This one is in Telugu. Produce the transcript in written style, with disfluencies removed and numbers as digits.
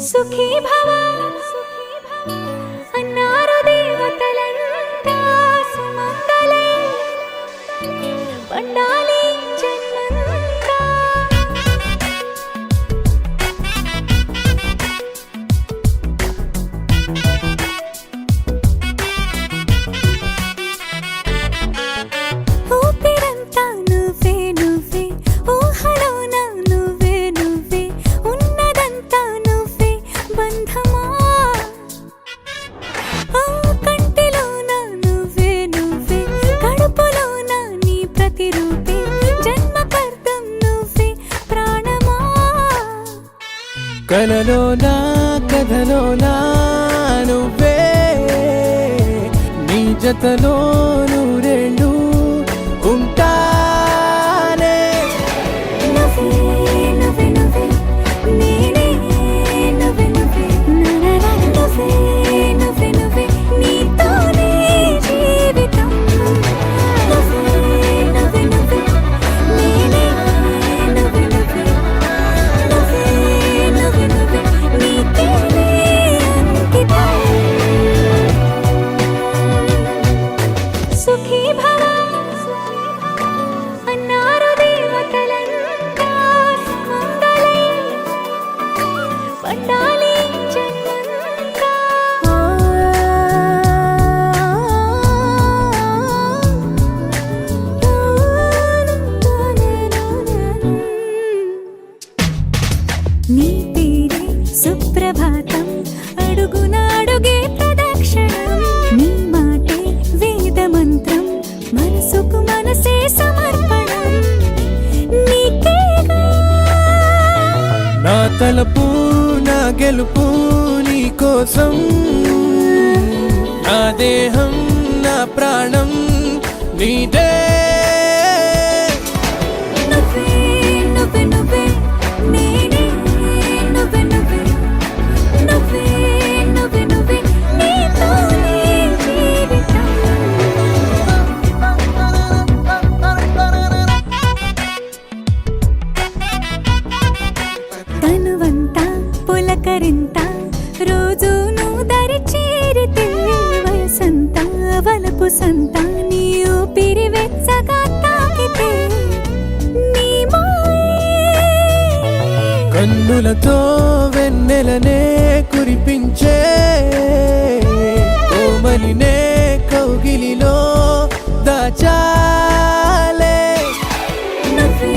సుఖీ భవ అన్నారు దేవతలంతా సుమంగళే పండాలి జన్మంతా. ఊపిరంతా నువ్వే నువ్వే ఊహలోన నువ్వే నువ్వే ఉన్నదంతా నువ్వే బంధమా. కంటిలోన నువ్వే నువ్వే కడుపులోన నీ ప్రతిరూపే జన్మకర్తం నువ్వే ప్రాణమా. కలలోనా కథలోనా నువ్వే నీ జతలో నూరేళ్ళు ఉంటానే. నువ్వే నువ్వే నువ్వే నేనే నువ్వే నువ్వే నువ్వే నువ్వే నువ్వే నీతోనే జీవితం. నువ్వే నువ్వే నువ్వే నేనే నువ్వే నువ్వే నువ్వే నువ్వే నువ్వే నీతోనే అంకితం. సుఖీ భవ అన్నారు దేవతలంతా సుమంగళే పండాలి జన్మంతా. నీ పేరే సుప్రభాతం అడుగున అడుగే ప్రదక్షిణం. నీ మాటే వేదమంత్రం మనసుకు మనసే సమర్పణం. నీకేగా నా తలపు నా గెలుపు నీ కోసం, నా దేహం నా ప్రాణం నీదే. నువ్వే నువ్వే నువ్వే నేనే నువ్వే నువ్వే నువ్వే నువ్వే నువ్వే నీతోనే జీవితం. తనువంతా పులకరింత రోజు నువ్వు దరి చేరితే వయసంతా వలపు సంత నీ ఊపిరి వెచ్చగా తాకితే నీ మాయే కన్నులతో వెన్నెలనే కురిపించే కోమలినే కౌగిలిలో దాచాలే. నువ్వే